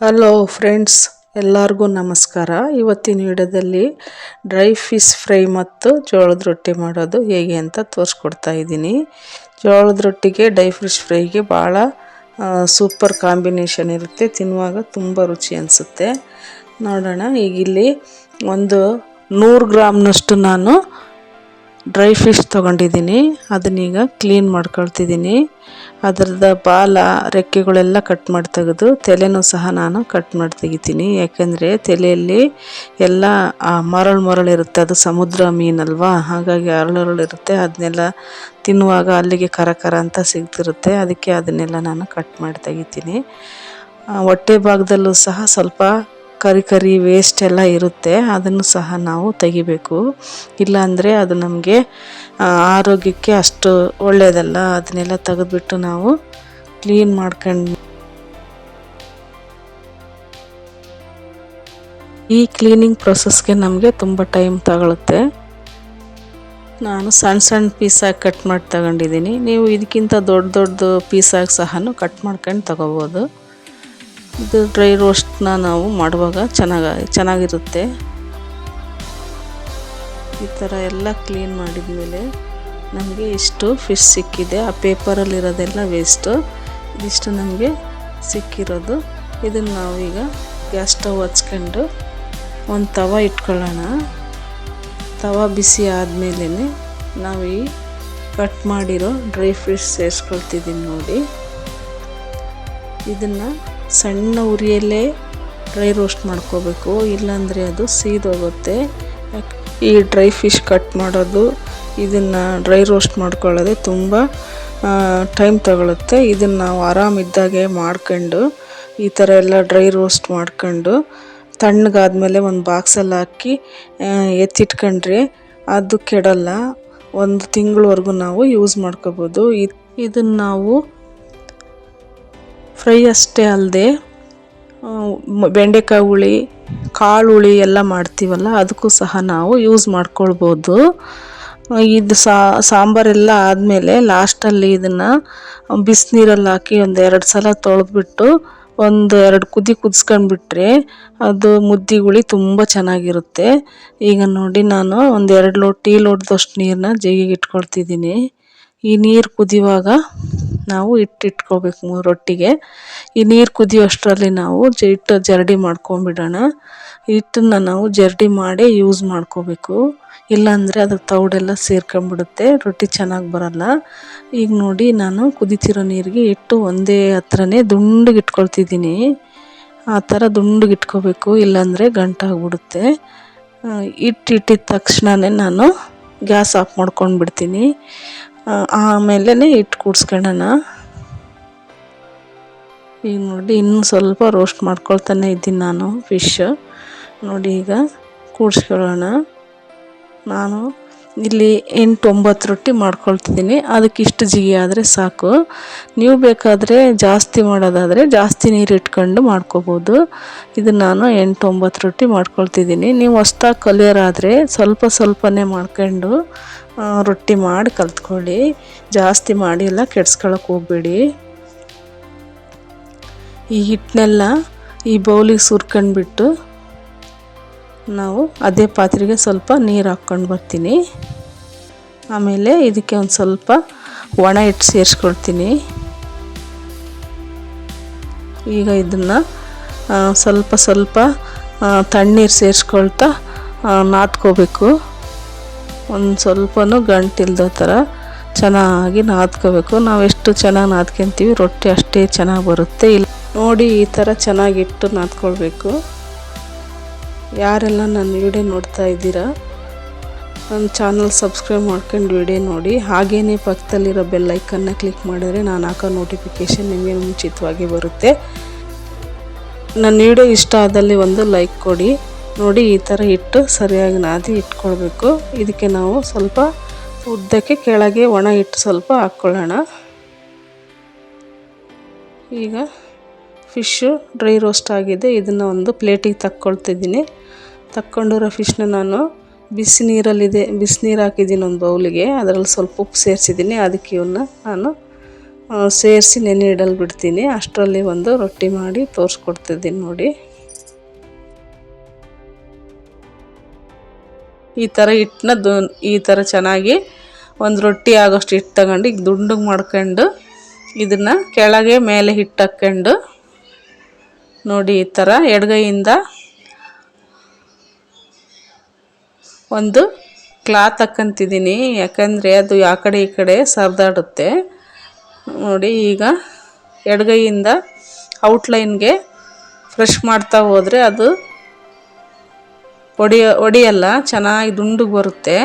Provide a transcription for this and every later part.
Hello friends, ಎಲ್ಲರಿಗೂ ನಮಸ್ಕಾರ. ಇವತ್ತಿನ ವಿಡಿಯೋದಲ್ಲಿ ಡ್ರೈ ಫಿಶ್ ಫ್ರೈ ಮತ್ತು ಜೋಳದ ರೊಟ್ಟಿ ಮಾಡೋದು ಹೇಗೆ ಅಂತ ತೋರಿಸ್ಕೊಡ್ತಾ ಇದ್ದೀನಿ. ಜೋಳದ ರೊಟ್ಟಿಗೆ ಡ್ರೈ ಫಿಶ್ ಫ್ರೈಗೆ ಭಾಳ ಸೂಪರ್ ಕಾಂಬಿನೇಷನ್ ಇರುತ್ತೆ. ತಿನ್ನುವಾಗ ತುಂಬ ರುಚಿ ಅನಿಸುತ್ತೆ. ನೋಡೋಣ. ಈಗ ಇಲ್ಲಿ ಒಂದು 100 ಗ್ರಾಮ್ನಷ್ಟು ನಾನು ಡ್ರೈ ಫಿಶ್ ತೊಗೊಂಡಿದ್ದೀನಿ. ಅದನ್ನೀಗ ಕ್ಲೀನ್ ಮಾಡ್ಕೊಳ್ತಿದ್ದೀನಿ. ಅದರದ ಬಾಲ ರೆಕ್ಕೆಗಳೆಲ್ಲ ಕಟ್ ಮಾಡಿ ತೆಗೆದು ತಲೆನೂ ಸಹ ನಾನು ಕಟ್ ಮಾಡಿ ತೆಗಿತೀನಿ. ಯಾಕೆಂದರೆ ತಲೆಯಲ್ಲಿ ಎಲ್ಲ ಮರಳಿರುತ್ತೆ. ಅದು ಸಮುದ್ರ ಮೀನಲ್ವಾ, ಹಾಗಾಗಿ ಅರಳಿರುತ್ತೆ. ಅದನ್ನೆಲ್ಲ ತಿನ್ನುವಾಗ ಅಲ್ಲಿಗೆ ಕರ ಅಂತ ಸಿಗ್ತಿರುತ್ತೆ. ಅದಕ್ಕೆ ಅದನ್ನೆಲ್ಲ ನಾನು ಕಟ್ ಮಾಡಿ ತೆಗಿತೀನಿ. ಹೊಟ್ಟೆ ಭಾಗದಲ್ಲೂ ಸಹ ಸ್ವಲ್ಪ ಕರಿ ವೇಸ್ಟ್ ಎಲ್ಲ ಇರುತ್ತೆ. ಅದನ್ನು ಸಹ ನಾವು ತೆಗಿಬೇಕು. ಇಲ್ಲಾಂದರೆ ಅದು ನಮಗೆ ಆರೋಗ್ಯಕ್ಕೆ ಅಷ್ಟು ಒಳ್ಳೆಯದಲ್ಲ. ಅದನ್ನೆಲ್ಲ ತೆಗೆದುಬಿಟ್ಟು ನಾವು ಕ್ಲೀನ್ ಮಾಡ್ಕೊಂಡು ಈ ಕ್ಲೀನಿಂಗ್ ಪ್ರೊಸೆಸ್ಗೆ ನಮಗೆ ತುಂಬ ಟೈಮ್ ತಗೊಳುತ್ತೆ. ನಾನು ಸಣ್ಣ ಪೀಸಾಗಿ ಕಟ್ ಮಾಡಿ ತಗೊಂಡಿದ್ದೀನಿ. ನೀವು ಇದಕ್ಕಿಂತ ದೊಡ್ಡ ಪೀಸಾಗಿ ಸಹ ಕಟ್ ಮಾಡ್ಕೊಂಡು ತಗೋಬೋದು. ಇದು ಡ್ರೈ ರೋಸ್ಟ್ನ ನಾವು ಮಾಡುವಾಗ ಚೆನ್ನಾಗಿರುತ್ತೆ. ಈ ಥರ ಎಲ್ಲ ಕ್ಲೀನ್ ಮಾಡಿದ ಮೇಲೆ ನಮಗೆ ಇಷ್ಟು ಫಿಶ್ ಸಿಕ್ಕಿದೆ. ಆ ಪೇಪರಲ್ಲಿರೋದೆಲ್ಲ ವೇಸ್ಟು. ಇದಿಷ್ಟು ನಮಗೆ ಸಿಕ್ಕಿರೋದು. ಇದನ್ನು ನಾವೀಗ ಗ್ಯಾಸ್ ಸ್ಟವ್ ಹಚ್ಕೊಂಡು ಒಂದು ತವ ಇಟ್ಕೊಳ್ಳೋಣ. ತವ ಬಿಸಿ ಆದಮೇಲೆ ನಾವು ಈ ಕಟ್ ಮಾಡಿರೋ ಡ್ರೈ ಫಿಶ್ ಸೇರಿಸ್ಕೊಳ್ತಿದ್ದೀನಿ ನೋಡಿ. ಇದನ್ನು ಸಣ್ಣ ಉರಿಯಲ್ಲೇ ಡ್ರೈ ರೋಸ್ಟ್ ಮಾಡ್ಕೋಬೇಕು, ಇಲ್ಲಾಂದರೆ ಅದು ಸೀದೋಗುತ್ತೆ. ಈ ಡ್ರೈ ಫಿಶ್ ಕಟ್ ಮಾಡೋದು, ಇದನ್ನು ಡ್ರೈ ರೋಸ್ಟ್ ಮಾಡ್ಕೊಳ್ಳೋದೆ ತುಂಬ ಟೈಮ್ ತಗೊಳುತ್ತೆ. ಇದನ್ನು ನಾವು ಆರಾಮಿದ್ದಾಗೆ ಮಾಡ್ಕೊಂಡು ಈ ಥರ ಎಲ್ಲ ಡ್ರೈ ರೋಸ್ಟ್ ಮಾಡ್ಕೊಂಡು ತಣ್ಣಗಾದ್ಮೇಲೆ ಒಂದು ಬಾಕ್ಸಲ್ಲಿ ಹಾಕಿ ಎತ್ತಿಟ್ಕೊಂಡ್ರೆ ಅದು ಕೆಡಲ್ಲ. 1 ತಿಂಗಳವರೆಗೂ ನಾವು ಯೂಸ್ ಮಾಡ್ಕೋಬೋದು. ಇದನ್ನು ನಾವು ಫ್ರೈ ಅಷ್ಟೇ ಅಲ್ಲದೆ ಬೆಂಡೆಕಾಯಿ ಹುಳಿ, ಕಾಳು ಹುಳಿ ಎಲ್ಲ ಮಾಡ್ತೀವಲ್ಲ, ಅದಕ್ಕೂ ಸಹ ನಾವು ಯೂಸ್ ಮಾಡ್ಕೊಳ್ಬೋದು. ಇದು ಸಾಂಬಾರೆಲ್ಲ ಆದಮೇಲೆ ಲಾಸ್ಟಲ್ಲಿ ಇದನ್ನು ಬಿಸಿನೀರಲ್ಲಿ ಹಾಕಿ 1-2 ಸಲ ತೊಳೆದ್ಬಿಟ್ಟು 1-2 ಕುದಿ ಕುದಿಸ್ಕೊಂಡ್ಬಿಟ್ರೆ ಅದು ಮುದ್ದೆ ತುಂಬ ಚೆನ್ನಾಗಿರುತ್ತೆ. ಈಗ ನೋಡಿ, ನಾನು 1-2 ಟೀ ಲೋಟದಷ್ಟು ನೀರನ್ನ ಜಗ್ಗಿಗೆ ಇಟ್ಕೊಳ್ತಿದ್ದೀನಿ. ಈ ನೀರು ಕುದಿಯುವಾಗ ನಾವು ಇಟ್ಕೋಬೇಕು ರೊಟ್ಟಿಗೆ. ಈ ನೀರು ಕುದಿಯೋಷ್ಟರಲ್ಲಿ ನಾವು ಹಿಟ್ಟು ಜರಡಿ ಮಾಡ್ಕೊಂಬಿಡೋಣ. ಹಿಟ್ಟನ್ನು ನಾವು ಜರಡಿ ಮಾಡಿ ಯೂಸ್ ಮಾಡ್ಕೋಬೇಕು, ಇಲ್ಲಾಂದರೆ ಅದು ತೌಡೆಲ್ಲ ಸೇರ್ಕೊಂಡ್ಬಿಡುತ್ತೆ, ರೊಟ್ಟಿ ಚೆನ್ನಾಗಿ ಬರಲ್ಲ. ಈಗ ನೋಡಿ, ನಾನು ಕುದಿತಿರೋ ನೀರಿಗೆ ಹಿಟ್ಟು ಒಂದೇ ಹತ್ರನೇ ದುಂಡಿಗೆ ಇಟ್ಕೊಳ್ತಿದ್ದೀನಿ. ಆ ಥರ ದುಂಡಿಗೆ ಇಟ್ಕೋಬೇಕು, ಇಲ್ಲಾಂದರೆ ಗಂಟಾಗ್ಬಿಡುತ್ತೆ. ಇಟ್ಟಿದ ತಕ್ಷಣವೇ ನಾನು ಗ್ಯಾಸ್ ಆಫ್ ಮಾಡ್ಕೊಂಡು ಬಿಡ್ತೀನಿ. ಆಮೇಲೆ ಹಿಟ್ಟು ಕೂಡಿಸ್ಕೊಳ್ಳೋಣ. ಈಗ ನೋಡಿ, ಇನ್ನೂ ಸ್ವಲ್ಪ ರೋಸ್ಟ್ ಮಾಡ್ಕೊಳ್ತಾನೆ ಇದ್ದೀನಿ ನಾನು ಫಿಶ್. ನೋಡಿ, ಈಗ ಕೂಡಿಸ್ಕೊಳ್ಳೋಣ. ನಾನು ಇಲ್ಲಿ 8-9 ರೊಟ್ಟಿ ಮಾಡ್ಕೊಳ್ತಿದ್ದೀನಿ. ಅದಕ್ಕೆ ಇಷ್ಟು ಜಿಗಿ ಆದರೆ ಸಾಕು. ನೀವು ಬೇಕಾದರೆ ಜಾಸ್ತಿ ಮಾಡೋದಾದರೆ ಜಾಸ್ತಿ ನೀರು ಇಟ್ಕೊಂಡು ಮಾಡ್ಕೋಬೋದು. ಇದು ನಾನು 8-9 ರೊಟ್ಟಿ ಮಾಡ್ಕೊಳ್ತಿದ್ದೀನಿ. ನೀವು ಹೊಸ್ದಾಗಿ ಕಲಿಯೋರಾದರೆ ಸ್ವಲ್ಪನೇ ಮಾಡ್ಕೊಂಡು ರೊಟ್ಟಿ ಮಾಡಿ ಕಲ್ತ್ಕೊಳ್ಳಿ. ಜಾಸ್ತಿ ಮಾಡಿ ಎಲ್ಲ ಕೆಡ್ಸ್ಕೊಳ್ಳೋಕೆ ಹೋಗಬೇಡಿ. ಈ ಹಿಟ್ಟನ್ನೆಲ್ಲ ಈ ಬೌಲಿಗೆ ಸುರ್ಕೊಂಡ್ಬಿಟ್ಟು ನಾವು ಅದೇ ಪಾತ್ರೆಗೆ ಸ್ವಲ್ಪ ನೀರು ಹಾಕ್ಕೊಂಡು ಬರ್ತೀನಿ. ಆಮೇಲೆ ಇದಕ್ಕೆ ಒಂದು ಸ್ವಲ್ಪ ಒಣ ಹಿಟ್ಟು ಸೇರಿಸ್ಕೊಳ್ತೀನಿ. ಈಗ ಇದನ್ನು ಸ್ವಲ್ಪ ತಣ್ಣೀರು ಸೇರಿಸ್ಕೊಳ್ತಾ ನಾದ್ಕೋಬೇಕು. ಒಂದು ಸ್ವಲ್ಪನೂ ಗಂಟಿಲ್ದೋ ಥರ ಚೆನ್ನಾಗಿ ನಾದ್ಕೋಬೇಕು. ನಾವು ಎಷ್ಟು ಚೆನ್ನಾಗಿ ನಾದ್ಕೊತೀವಿ ರೊಟ್ಟಿ ಅಷ್ಟೇ ಚೆನ್ನಾಗಿ ಬರುತ್ತೆ. ನೋಡಿ, ಈ ಥರ ಚೆನ್ನಾಗಿಟ್ಟು ನಾದ್ಕೊಳ್ಬೇಕು. ಯಾರೆಲ್ಲ ನನ್ನ ವಿಡಿಯೋ ನೋಡ್ತಾ ಇದ್ದೀರಾ, ನನ್ನ ಚಾನಲ್ ಸಬ್ಸ್ಕ್ರೈಬ್ ಮಾಡ್ಕೊಂಡು ವಿಡಿಯೋ ನೋಡಿ. ಹಾಗೆಯೇ ಪಕ್ಕದಲ್ಲಿರೋ ಬೆಲ್ ಐಕನ್ನ ಕ್ಲಿಕ್ ಮಾಡಿದ್ರೆ ನಾನು ಹಾಕೋ ನೋಟಿಫಿಕೇಷನ್ ನಿಮಗೆ ಮುಂಚಿತವಾಗಿ ಬರುತ್ತೆ. ನನ್ನ ವಿಡಿಯೋ ಇಷ್ಟ ಆದಲ್ಲಿ ಒಂದು ಲೈಕ್ ಕೊಡಿ. ನೋಡಿ, ಈ ಥರ ಹಿಟ್ಟು ಸರಿಯಾಗಿ ನಾದಿ ಇಟ್ಕೊಳ್ಬೇಕು. ಇದಕ್ಕೆ ನಾವು ಸ್ವಲ್ಪ ಉದ್ದಕ್ಕೆ ಕೆಳಗೆ ಒಣ ಹಿಟ್ಟು ಸ್ವಲ್ಪ ಹಾಕ್ಕೊಳ್ಳೋಣ. ಈಗ ಫಿಶ್ಶು ಡ್ರೈ ರೋಸ್ಟ್ ಆಗಿದೆ. ಇದನ್ನು ಒಂದು ಪ್ಲೇಟಿಗೆ ತಕ್ಕೊಳ್ತಿದ್ದೀನಿ. ತಕ್ಕೊಂಡಿರೋ ಫಿಶ್ನ ನಾನು ಬಿಸಿನೀರು ಹಾಕಿದ್ದೀನಿ ಒಂದು ಬೌಲಿಗೆ. ಅದರಲ್ಲಿ ಸ್ವಲ್ಪ ಉಪ್ಪು ಸೇರಿಸಿದ್ದೀನಿ. ಅದಕ್ಕೆ ಇವನ್ನ ನಾನು ಸೇರಿಸಿ ನೆನೆ ಇಡಲು ಬಿಡ್ತೀನಿ. ಅಷ್ಟರಲ್ಲಿ ಒಂದು ರೊಟ್ಟಿ ಮಾಡಿ ತೋರಿಸ್ಕೊಡ್ತಿದ್ದೀನಿ ನೋಡಿ. ಈ ಥರ ಹಿಟ್ಟನ್ನ ಈ ಥರ ಚೆನ್ನಾಗಿ ಒಂದು ರೊಟ್ಟಿ ಆಗೋಷ್ಟು ಹಿಟ್ಟು ತಗೊಂಡು ಈಗ ದುಂಡಗೆ ಮಾಡ್ಕೊಂಡು ಇದನ್ನು ಕೆಳಗೆ ಮೇಲೆ ಹಿಟ್ಟು ಹಾಕ್ಕೊಂಡು ನೋಡಿ ಈ ಥರ ಎಡಗೈಯಿಂದ ಒಂದು ಕ್ಲಾತ್ ಹಾಕ್ಕಂತಿದ್ದೀನಿ, ಯಾಕಂದರೆ ಅದು ಆ ಕಡೆ ಈ ಕಡೆ ಸರಿದಾಡುತ್ತೆ ನೋಡಿ. ಈಗ ಎಡಗೈಯಿಂದ ಔಟ್ಲೈನ್ಗೆ ಫ್ರೆಶ್ ಮಾಡ್ತಾ ಹೋದರೆ ಅದು ಒಡೆಯಲ್ಲ, ಚೆನ್ನಾಗಿ ದುಂಡಿಗೆ ಬರುತ್ತೆ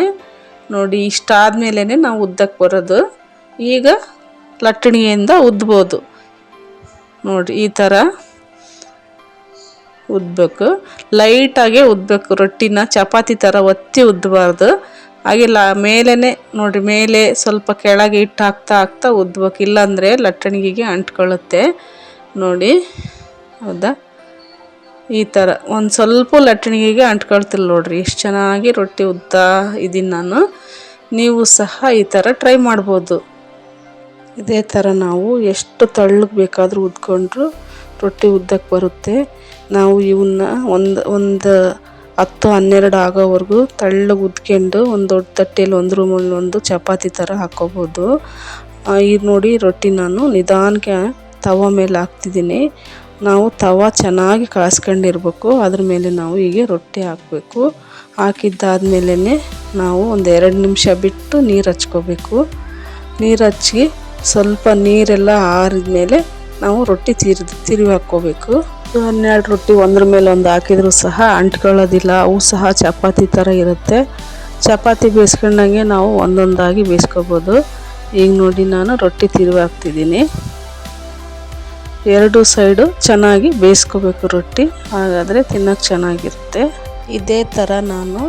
ನೋಡಿ. ಇಷ್ಟಾದಮೇಲೆ ನಾವು ಉದ್ದಕ್ಕೆ ಬರೋದು. ಈಗ ಲಟ್ಟಣಿಯಿಂದ ಉದ್ಬೋದು ನೋಡಿ. ಈ ಥರ ಉದ್ದಬೇಕು, ಲೈಟಾಗೆ ಉದ್ದಬೇಕು. ರೊಟ್ಟಿನ ಚಪಾತಿ ಥರ ಒತ್ತಿ ಉದ್ದಬಾರ್ದು. ಹಾಗೆ ಮೇಲೇ ನೋಡಿ, ಮೇಲೆ ಸ್ವಲ್ಪ ಕೆಳಗೆ ಹಿಟ್ಟು ಹಾಕ್ತಾ ಉದ್ಬೇಕು, ಇಲ್ಲಾಂದರೆ ಲಟ್ಟಣಿಗೆ ಅಂಟ್ಕೊಳ್ಳುತ್ತೆ ನೋಡಿ. ಹೌದಾ, ಈ ಥರ ಒಂದು ಸ್ವಲ್ಪ ಲಟ್ಟಣಿಗೆ ಅಂಟ್ಕೊಳ್ತಿಲ್ಲ ನೋಡ್ರಿ, ಎಷ್ಟು ಚೆನ್ನಾಗಿ ರೊಟ್ಟಿ ಉದ್ದ ಇದೀನಿ ನಾನು. ನೀವು ಸಹ ಈ ಥರ ಟ್ರೈ ಮಾಡ್ಬೋದು. ಇದೇ ಥರ ನಾವು ಎಷ್ಟು ತೆಳ್ಳಗೆ ಬೇಕಾದರೂ ಉದ್ಕೊಂಡ್ರು ರೊಟ್ಟಿ ಉದ್ದಕ್ಕೆ ಬರುತ್ತೆ. ನಾವು ಇವನ್ನ ಒಂದು 10-12 ಆಗೋವರೆಗೂ ತೆಳ್ಳಗೆ ಉದ್ಕೊಂಡು ಒಂದು ದೊಡ್ಡ ತಟ್ಟೆಯಲ್ಲಿ ಒಂದು ರೂಮಲ್ಲಿ ಒಂದು ಚಪಾತಿ ಥರ ಹಾಕ್ಕೋಬೋದು. ಇದು ನೋಡಿ ರೊಟ್ಟಿ ನಾನು ನಿಧಾನಕ್ಕೆ ತವ ಮೇಲೆ ಹಾಕ್ತಿದ್ದೀನಿ. ನಾವು ತವ ಚೆನ್ನಾಗಿ ಕಾಸ್ಕೊಂಡಿರ್ಬೇಕು, ಅದ್ರ ಮೇಲೆ ನಾವು ಹೀಗೆ ರೊಟ್ಟಿ ಹಾಕಬೇಕು. ಹಾಕಿದ್ದಾದ್ಮೇಲೆ ನಾವು ಒಂದು 2 ನಿಮಿಷ ಬಿಟ್ಟು ನೀರು ಹಚ್ಕೋಬೇಕು. ನೀರು ಹಚ್ಚಿ ಸ್ವಲ್ಪ ನೀರೆಲ್ಲ ಆರಿದ ಮೇಲೆ ನಾವು ರೊಟ್ಟಿ ತಿರುವಿ ಹಾಕ್ಕೋಬೇಕು. 12 ರೊಟ್ಟಿ ಒಂದ್ರ ಮೇಲೆ ಒಂದು ಹಾಕಿದರೂ ಸಹ ಅಂಟ್ಕೊಳ್ಳೋದಿಲ್ಲ, ಅವು ಸಹ ಚಪಾತಿ ಥರ ಇರುತ್ತೆ. ಚಪಾತಿ ಬೇಯಿಸ್ಕೊಂಡಂಗೆ ನಾವು ಒಂದೊಂದಾಗಿ ಬೇಯಿಸ್ಕೋಬೋದು. ಈಗ ನೋಡಿ ನಾನು ರೊಟ್ಟಿ ತಿರುವಿ ಹಾಕ್ತಿದ್ದೀನಿ. 2 ಸೈಡು ಚೆನ್ನಾಗಿ ಬೇಯಿಸ್ಕೋಬೇಕು ರೊಟ್ಟಿ, ಹಾಗಾದರೆ ತಿನ್ನೋಕ್ಕೆ ಚೆನ್ನಾಗಿರುತ್ತೆ. ಇದೇ ಥರ ನಾನು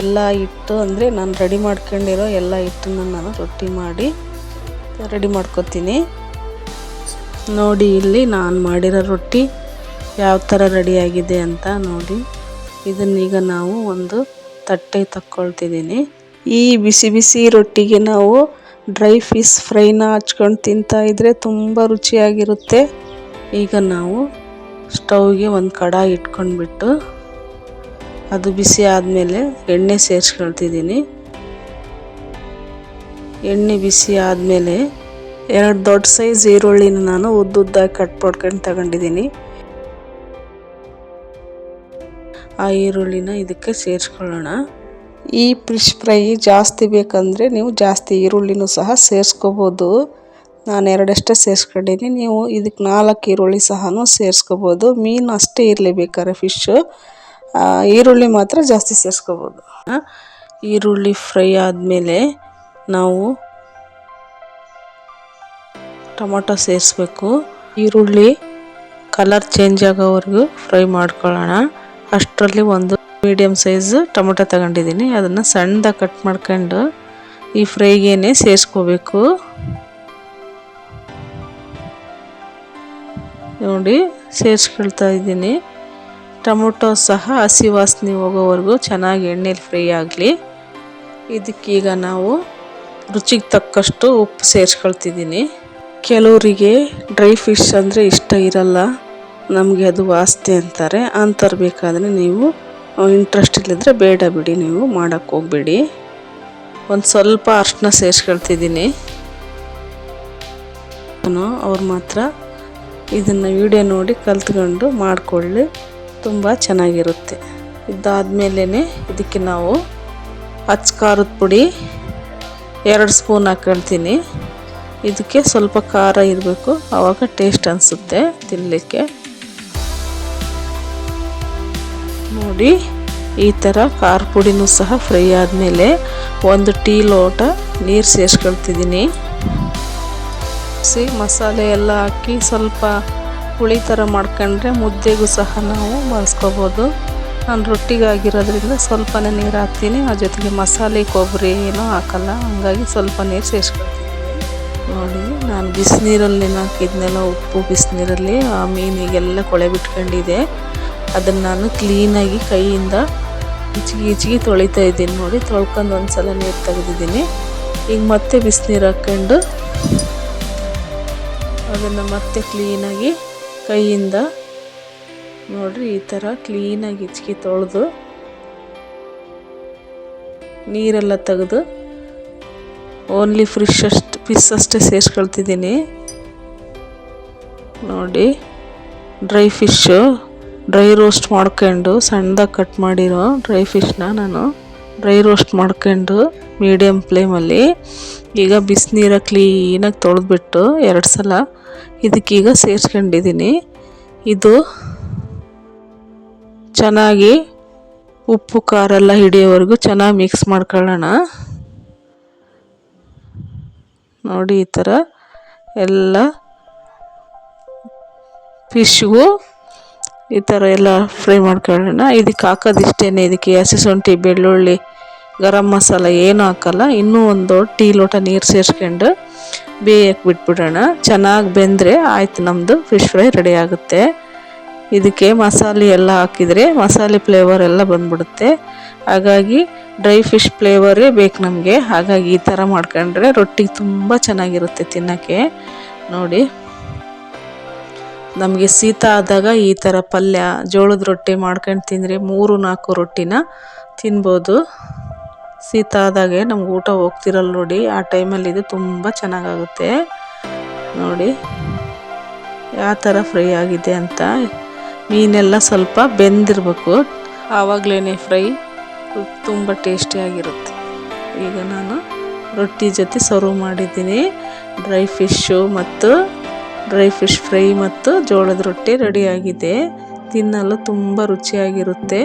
ಎಲ್ಲ ಹಿಟ್ಟು ಅಂದರೆ ನಾನು ರೆಡಿ ಮಾಡ್ಕೊಂಡಿರೋ ಎಲ್ಲ ಹಿಟ್ಟನ್ನು ನಾನು ರೊಟ್ಟಿ ಮಾಡಿ ರೆಡಿ ಮಾಡ್ಕೊತೀನಿ ನೋಡಿ. ಇಲ್ಲಿ ನಾನು ಮಾಡಿರೋ ರೊಟ್ಟಿ ಯಾವ ಥರ ರೆಡಿಯಾಗಿದೆ ಅಂತ ನೋಡಿ. ಇದನ್ನೀಗ ನಾವು ಒಂದು ತಟ್ಟೆಗೆ ತಕ್ಕೊಳ್ತಿದ್ದೀನಿ. ಈ ಬಿಸಿ ಬಿಸಿ ರೊಟ್ಟಿಗೆ ನಾವು ಡ್ರೈ ಫಿಶ್ ಫ್ರೈನ ಹಚ್ಕೊಂಡು ತಿಂತಾಯಿದ್ರೆ ತುಂಬ ರುಚಿಯಾಗಿರುತ್ತೆ. ಈಗ ನಾವು ಸ್ಟವ್ಗೆ ಒಂದು ಕಡಾಯಿ ಇಟ್ಕೊಂಡ್ಬಿಟ್ಟು ಅದು ಬಿಸಿ ಆದಮೇಲೆ ಎಣ್ಣೆ ಸೇರಿಸ್ಕೊಳ್ತಿದ್ದೀನಿ. ಎಣ್ಣೆ ಬಿಸಿ ಆದಮೇಲೆ 2 ದೊಡ್ಡ ಸೈಜ್ ಈರುಳ್ಳಿನ ನಾನು ಉದ್ದುದ್ದಾಗಿ ಕಟ್ ಮಾಡ್ಕೊಂಡು ತಗೊಂಡಿದ್ದೀನಿ. ಆ ಈರುಳ್ಳಿನ ಇದಕ್ಕೆ ಸೇರಿಸ್ಕೊಳ್ಳೋಣ. ಈ ಫಿಶ್ ಫ್ರೈ ಜಾಸ್ತಿ ಬೇಕಂದರೆ ನೀವು ಜಾಸ್ತಿ ಈರುಳ್ಳಿನೂ ಸಹ ಸೇರಿಸ್ಕೋಬೋದು. ನಾನು 2 ಅಷ್ಟೇ ಸೇರಿಸ್ಕೊಂಡಿದ್ದೀನಿ, ನೀವು ಇದಕ್ಕೆ 4 ಈರುಳ್ಳಿ ಸಹ ಸೇರಿಸ್ಕೋಬೋದು. ಮೀನು ಅಷ್ಟೇ ಇರಲಿ ಬೇಕಾದ್ರೆ ಫಿಶ್ಶು, ಈರುಳ್ಳಿ ಮಾತ್ರ ಜಾಸ್ತಿ ಸೇರಿಸ್ಕೋಬೋದು. ಈರುಳ್ಳಿ ಫ್ರೈ ಆದಮೇಲೆ ನಾವು ಟೊಮೊಟೊ ಸೇರಿಸ್ಬೇಕು. ಈರುಳ್ಳಿ ಕಲರ್ ಚೇಂಜ್ ಆಗೋವರೆಗೂ ಫ್ರೈ ಮಾಡ್ಕೊಳ್ಳೋಣ. ಅಷ್ಟರಲ್ಲಿ ಒಂದು ಮೀಡಿಯಮ್ ಸೈಜ್ ಟೊಮೊಟೊ ತಗೊಂಡಿದ್ದೀನಿ, ಅದನ್ನು ಸಣ್ಣದಾಗಿ ಕಟ್ ಮಾಡ್ಕೊಂಡು ಈ ಫ್ರೈಗೇನೆ ಸೇರಿಸ್ಕೋಬೇಕು ನೋಡಿ. ಸೇರಿಸ್ಕೊಳ್ತಾ ಇದ್ದೀನಿ. ಟೊಮೊಟೊ ಸಹ ಹಸಿ ವಾಸನೆ ಹೋಗೋವರೆಗೂ ಚೆನ್ನಾಗಿ ಎಣ್ಣೆಲಿ ಫ್ರೈ ಆಗಲಿ. ಇದಕ್ಕೀಗ ನಾವು ರುಚಿಗೆ ತಕ್ಕಷ್ಟು ಉಪ್ಪು ಸೇರಿಸ್ಕೊಳ್ತಿದ್ದೀನಿ. ಕೆಲವರಿಗೆ ಡ್ರೈ ಫಿಶ್ ಅಂದರೆ ಇಷ್ಟ ಇರಲ್ಲ, ನಮಗೆ ಅದು ವಾಸ್ತೆ ಅಂತಾರೆ. ಅಂಥವ್ರು ಬೇಕಾದರೆ ನೀವು ಇಂಟ್ರೆಸ್ಟ್ ಇಲ್ಲದ್ರೆ ಬೇಡ ಬಿಡಿ, ನೀವು ಮಾಡೋಕ್ಕೆ ಹೋಗಬೇಡಿ. ಒಂದು ಸ್ವಲ್ಪ ಅರಿಶಿನ ಸೇರಿಸ್ಕೊಳ್ತಿದ್ದೀನಿ. ಅವ್ರು ಮಾತ್ರ ಇದನ್ನು ವಿಡಿಯೋ ನೋಡಿ ಕಲ್ತ್ಕೊಂಡು ಮಾಡಿಕೊಳ್ಳಿ, ತುಂಬ ಚೆನ್ನಾಗಿರುತ್ತೆ. ಇದಾದಮೇಲೆ ಇದಕ್ಕೆ ನಾವು ಅಚ್ಚ ಖಾರದ ಪುಡಿ 2 ಸ್ಪೂನ್ ಹಾಕ್ಕೊಳ್ತೀನಿ. ಇದಕ್ಕೆ ಸ್ವಲ್ಪ ಖಾರ ಇರಬೇಕು, ಆವಾಗ ಟೇಸ್ಟ್ ಅನಿಸುತ್ತೆ ತಿನ್ನಲಿಕ್ಕೆ ನೋಡಿ. ಈ ಥರ ಖಾರ ಪುಡಿನೂ ಸಹ ಫ್ರೈ ಆದಮೇಲೆ 1 ಟೀ ಲೋಟ ನೀರು ಸೇರಿಸ್ಕೊಳ್ತಿದ್ದೀನಿ. ಮಸಾಲೆ ಎಲ್ಲ ಹಾಕಿ ಸ್ವಲ್ಪ ಹುಳಿ ಥರ ಮಾಡ್ಕೊಂಡ್ರೆ ಮುದ್ದೆಗೂ ಸಹ ನಾವು ಬಳಸ್ಕೋಬೋದು. ನಾನು ರೊಟ್ಟಿಗಾಗಿರೋದ್ರಿಂದ ಸ್ವಲ್ಪನೇ ನೀರು ಹಾಕ್ತೀನಿ, ಆ ಜೊತೆಗೆ ಮಸಾಲೆ ಕೊಬ್ಬರಿ ಏನೂ ಹಾಕಲ್ಲ, ಹಾಗಾಗಿ ಸ್ವಲ್ಪ ನೀರು ಸೇರಿಸ್ಕೊಳ್ತೀನಿ ನೋಡಿ. ನಾನು ಬಿಸಿನೀರಲ್ಲಿ ಹಾಕಿದ್ನೆಲ್ಲ ಉಪ್ಪು ಬಿಸಿನೀರಲ್ಲಿ ಆ ಮೀನಿಗೆಲ್ಲ ಕೊಳೆ ಬಿಟ್ಕೊಂಡಿದೆ. ಅದನ್ನು ನಾನು ಕ್ಲೀನಾಗಿ ಕೈಯಿಂದ ಹಿಚ್ಚಿಗೆ ತೊಳಿತಾ ಇದ್ದೀನಿ ನೋಡಿ. ತೊಳ್ಕೊಂಡು ಒಂದು ಸಲ ನೀರು ತೆಗೆದಿದ್ದೀನಿ. ಈಗ ಮತ್ತೆ ಬಿಸಿನೀರು ಹಾಕ್ಕೊಂಡು ಅದನ್ನು ಮತ್ತೆ ಕ್ಲೀನಾಗಿ ಕೈಯಿಂದ ನೋಡ್ರಿ ಈ ಥರ ಕ್ಲೀನಾಗಿ ಹಿಚ್ಕಿ ತೊಳೆದು ನೀರೆಲ್ಲ ತೆಗೆದು ಓನ್ಲಿ ಫಿಶ್ ಅಷ್ಟೇ ಸೇರಿಸ್ಕೊಳ್ತಿದ್ದೀನಿ. ನೋಡಿ ಡ್ರೈ ಫಿಶ್ಶು ಡ್ರೈ ರೋಸ್ಟ್ ಮಾಡ್ಕೊಂಡು ಸಣ್ಣದಾಗಿ ಕಟ್ ಮಾಡಿರೋ ಡ್ರೈ ಫಿಶ್ನ ನಾನು ಡ್ರೈ ರೋಸ್ಟ್ ಮಾಡ್ಕೊಂಡು ಮೀಡಿಯಮ್ ಫ್ಲೇಮಲ್ಲಿ ಈಗ ಬಿಸಿನೀರ ಕ್ಲೀನಾಗಿ ತೊಳೆದ್ಬಿಟ್ಟು 2 ಸಲ ಇದಕ್ಕೀಗ ಸೇರಿಸ್ಕೊಂಡಿದ್ದೀನಿ. ಇದು ಚೆನ್ನಾಗಿ ಉಪ್ಪು ಖಾರ ಎಲ್ಲ ಹಿಡಿಯೋವರೆಗೂ ಚೆನ್ನಾಗಿ ಮಿಕ್ಸ್ ಮಾಡ್ಕೊಳ್ಳೋಣ. ನೋಡಿ ಈ ಥರ ಎಲ್ಲ ಫಿಶ್ಗೂ ಈ ಥರ ಎಲ್ಲ ಫ್ರೈ ಮಾಡ್ಕೊಳ್ಳೋಣ. ಇದಕ್ಕೆ ಹಾಕೋದಿಷ್ಟೇ, ಇದಕ್ಕೆ ಹಸಿ ಶುಂಠಿ ಬೆಳ್ಳುಳ್ಳಿ ಗರಂ ಮಸಾಲ ಏನೂ ಹಾಕಲ್ಲ. ಇನ್ನೂ ಒಂದು ಟೀ ಲೋಟ ನೀರು ಸೇರಿಸ್ಕೊಂಡು ಬೇಯಕ್ಕೆ ಬಿಟ್ಬಿಡೋಣ. ಚೆನ್ನಾಗಿ ಬೆಂದರೆ ಆಯ್ತು, ನಮ್ಮದು ಫಿಶ್ ಫ್ರೈ ರೆಡಿ ಆಗುತ್ತೆ. ಇದಕ್ಕೆ ಮಸಾಲೆ ಎಲ್ಲ ಹಾಕಿದರೆ ಮಸಾಲೆ ಫ್ಲೇವರ್ ಎಲ್ಲ ಬಂದ್ಬಿಡುತ್ತೆ. ಹಾಗಾಗಿ ಡ್ರೈ ಫಿಶ್ ಫ್ಲೇವರೇ ಬೇಕು ನಮಗೆ. ಹಾಗಾಗಿ ಈ ಥರ ಮಾಡ್ಕೊಂಡ್ರೆ ರೊಟ್ಟಿಗೆ ತುಂಬ ಚೆನ್ನಾಗಿರುತ್ತೆ ತಿನ್ನೋಕ್ಕೆ. ನೋಡಿ ನಮಗೆ ಶೀತ ಆದಾಗ ಈ ಥರ ಪಲ್ಯ ಜೋಳದ ರೊಟ್ಟಿ ಮಾಡ್ಕೊಂಡು ತಿಂದರೆ 3-4 ರೊಟ್ಟಿನ ತಿನ್ಬೋದು. ಶೀತ ಆದಾಗೆ ನಮ್ಗೆ ಊಟ ಹೋಗ್ತಿರಲ್ಲ ನೋಡಿ, ಆ ಟೈಮಲ್ಲಿ ಇದು ತುಂಬ ಚೆನ್ನಾಗಾಗುತ್ತೆ. ನೋಡಿ ಯಾವ ಥರ ಫ್ರೈ ಆಗಿದೆ ಅಂತ. ಮೀನೆಲ್ಲ ಸ್ವಲ್ಪ ಬೆಂದಿರಬೇಕು, ಆವಾಗಲೇ ಫ್ರೈ ತುಂಬ ಟೇಸ್ಟಿಯಾಗಿರುತ್ತೆ. ಈಗ ನಾನು ರೊಟ್ಟಿ ಜೊತೆ ಸರ್ವ್ ಮಾಡಿದ್ದೀನಿ. ಡ್ರೈ ಫಿಶ್ಶು ಮತ್ತು ಡ್ರೈ ಫಿಶ್ ಫ್ರೈ ಮತ್ತು ಜೋಳದ ರೊಟ್ಟಿ ರೆಡಿಯಾಗಿದೆ. ತಿನ್ನಲು ತುಂಬ ರುಚಿಯಾಗಿರುತ್ತೆ.